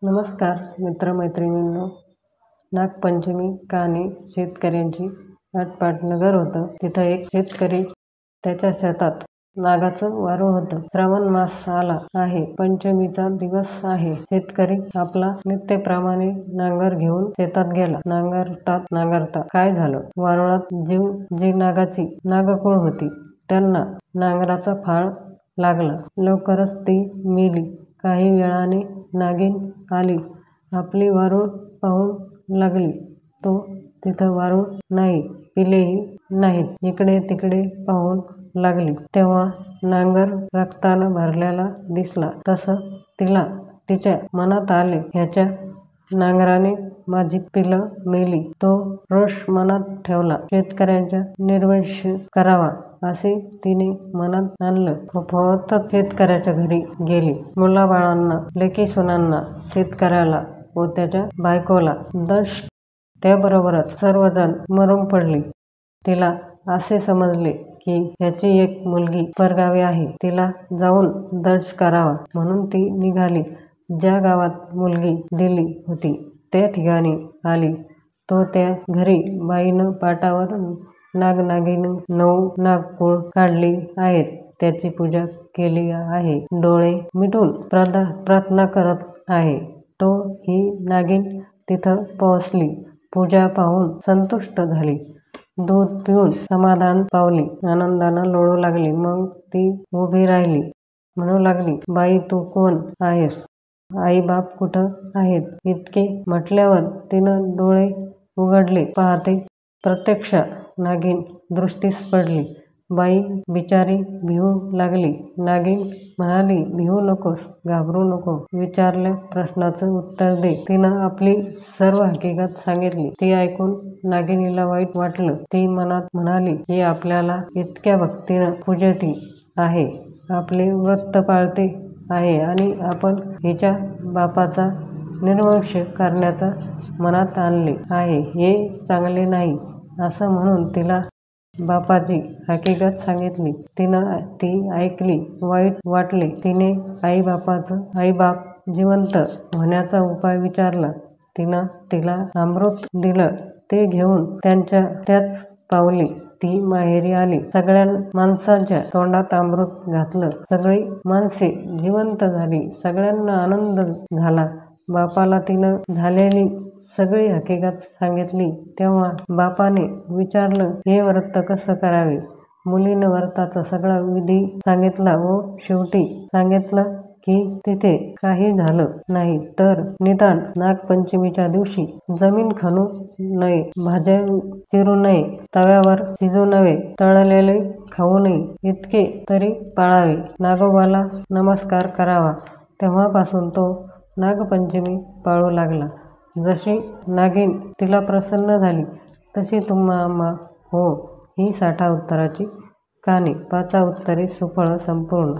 नमस्कार मित्रमैत्रिणींनो. नागपंचमी कहाणी शेतकऱ्यांची. आटपाटनगर होतं. तिथं एक शेतकरी त्याच्या शेतात नागाचं वारूळ होतं. श्रावण मास आला आहे. पंचमीचा दिवस आहे. शेतकरी आपला नित्यप्रमाणे नांगर घेऊन शेतात गेला. नांगरता काय झालं? वारुळात जी नागाची नागकुळ होती त्यांना नांगराचा फाळ लागला. लवकरच ती मेली. काही वेळाने नागिन आली. आपली वारूळ पाहू लागली. तो तिथं वारूळ नाही, पिलेही नाहीत. इकडे तिकडे पाहू लागली. तेव्हा नांगर रक्तानं भरलेला दिसला. तसं तिला तिच्या मनात आले, ह्याच्या नांगराने माझी पिलं मेली. तो रोष मनात ठेवला. शेतकऱ्यांचा निर्वंश करावा असे तिने मनात आणलं. फुफवतच शेतकऱ्याच्या घरी गेली. मुलाबाळांना, लेकीसुनांना, शेतकऱ्याला व त्याच्या बायकोला दंश. त्याबरोबरच सर्वजण मरून पडले. तिला असे समजले की ह्याची एक मुलगी परगावी आहे. तिला जाऊन दंश करावा म्हणून ती निघाली. ज्या गावात मुलगी दिली होती त्या ठिकाणी आली. तो त्या घरी बाईनं पाटावर नागनागिनी 9 नागकुळ काढली आहेत. त्याची पूजा केली आहे. डोळे मिटून प्रार्थना करत आहे. तो ही नागिन तिथं पोहोचली. पूजा पाहून संतुष्ट झाली. दूध पिऊन समाधान पावली. आनंदानं लोळू लागली. मग ती उभी राहिली. म्हणू लागली, बाई तू कोण आहेस? आई बाप कुठं आहेत? इतके म्हटल्यावर तिनं डोळे उघडले. पाहते प्रत्यक्ष नागिन दृष्टीस पडली. बाई बिचारी भिवू लागली. नागिन म्हणाली, भिवू नकोस, घाबरू नको. विचारल्या प्रश्नाचं उत्तर दे. तिनं आपली सर्व हकीकत सांगितली. ती ऐकून नागिनीला वाईट वाटलं. ती मनात म्हणाली, ही आपल्याला इतक्या भक्तीनं पूजती आहे, आपले व्रत पाळते आहे आणि आपण हिच्या बापाचा निर्वंश करण्याचा मनात आणले आहे. हे चांगले नाही. असं म्हणून तिला बापाची हकीकत सांगितली. तिनं ती ऐकली. वाईट वाटले. तिने आईबाप जिवंत होण्याचा उपाय विचारला. तिनं तिला अमृत दिलं. ते घेऊन त्याच पावली ती माहेरी आली. सगळ्या माणसांच्या तोंडात अमृत घातलं. सगळी माणसे जिवंत झाली. सगळ्यांना आनंद झाला. बापाला तिनं झालेली सगळी हकीकत सांगितली. तेव्हा बापाने विचारलं, हे व्रत कसं करावे? मुलीनं व्रताचा सगळा विधी सांगितला व शेवटी सांगितलं की तिथे काही झालं नाही तर निदान नागपंचमीच्या दिवशी जमीन खणू नये, भाज्या चिरू नये, तव्यावर शिजू नये, तळलेले खाऊ नये, इतके तरी पाळावे, नागोबाला नमस्कार करावा. तेव्हापासून तो नागपंचमी पाळू लागला. जशी नागिन तिला प्रसन्न झाली तशी तुम्हा हो ही 60 उत्तराची कहाणी. 5 उत्तरे सुफळ संपूर्ण.